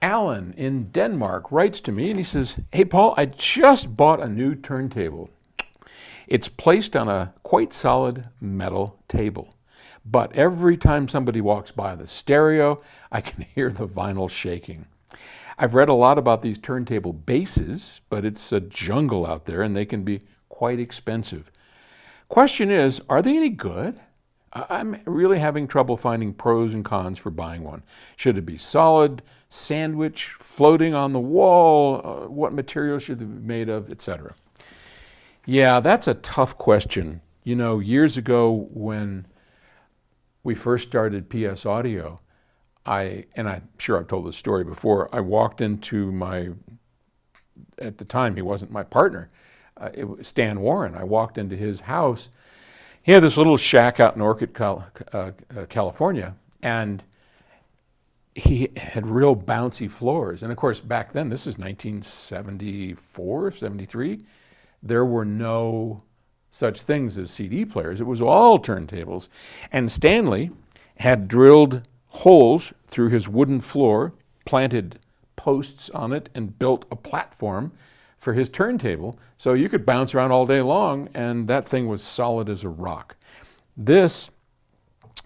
Alan in Denmark writes to me and he says, "Hey Paul, I just bought a new turntable. It's placed on a quite solid metal table. But every time somebody walks by the stereo, I can hear the vinyl shaking. I've read a lot about these turntable bases, but it's a jungle out there and they can be quite expensive. Question is, are they any good? I'm really having trouble finding pros and cons for buying one. Should it be solid, sandwich, floating on the wall? What material should it be made of, etc.? Yeah, that's a tough question. You know, years ago when we first started PS Audio, and I'm sure I've told this story before, I walked into at the time he wasn't my partner, it was Stan Warren. I walked into his house. He had this little shack out in Orchid, California, and he had real bouncy floors. And of course, back then, this is 1974, 73, there were no such things as CD players. It was all turntables. And Stanley had drilled holes through his wooden floor, planted posts on it, and built a platform for his turntable, so you could bounce around all day long, and that thing was solid as a rock. This,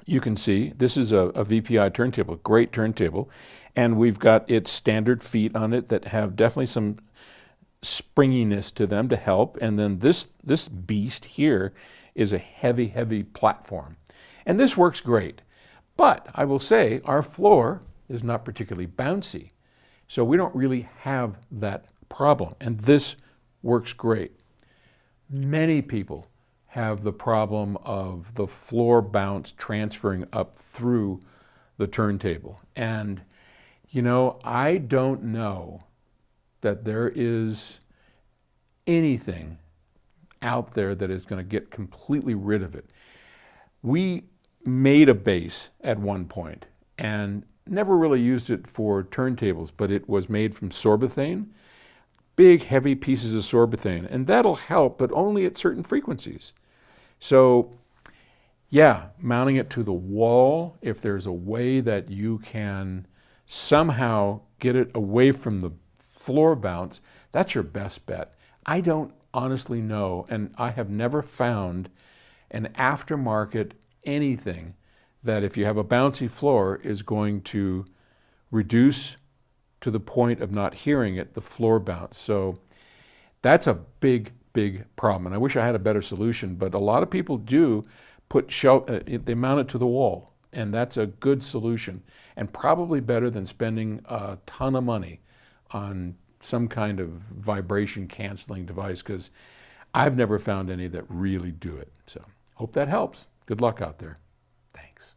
you can see, this is a VPI turntable, great turntable, and we've got its standard feet on it that have definitely some springiness to them to help, and then this beast here is a heavy, heavy platform. And this works great, but I will say our floor is not particularly bouncy, so we don't really have that problem, and this works great. Many people have the problem of the floor bounce transferring up through the turntable. And, you know, I don't know that there is anything out there that is going to get completely rid of it. We made a bass at one point and never really used it for turntables, but it was made from sorbethane, big heavy pieces of sorbethane, and that'll help, but only at certain frequencies. So yeah, mounting it to the wall, if there's a way that you can somehow get it away from the floor bounce, that's your best bet. I don't honestly know, and I have never found an aftermarket anything that if you have a bouncy floor is going to reduce to the point of not hearing it, the floor bounce. So that's a big, big problem. And I wish I had a better solution, but a lot of people do they mount it to the wall, and that's a good solution, and probably better than spending a ton of money on some kind of vibration canceling device, because I've never found any that really do it. So hope that helps. Good luck out there. Thanks.